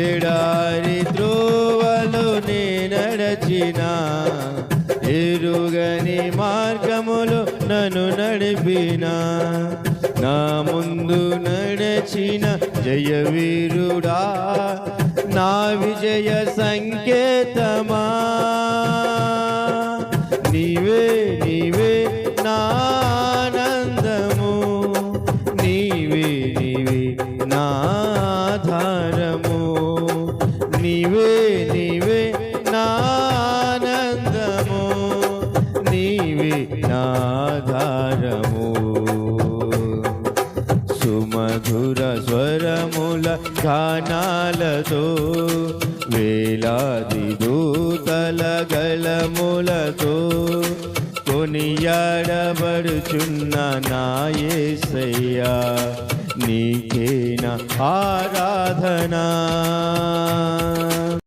ఎడారి త్రోవలు నే నడచిన, ఎరుగని మార్గములు నన్ను నడిపిన, నా ముందు నడచిన జయవీరుడా, నా విజయ సంకేతమా. నీవే నీవే నా ఆనందము, నీవే నీవే నా ఆధారము, నీవే నీవే నా ఆనందము, నీవే నా ఆధారము. సుమధుర స్వరముల గానాలతో, వేలాది దూతల గళములతో కొనియాడబడుచున్న నా యేసయ్యా, నీకే నా ఆరాధనా.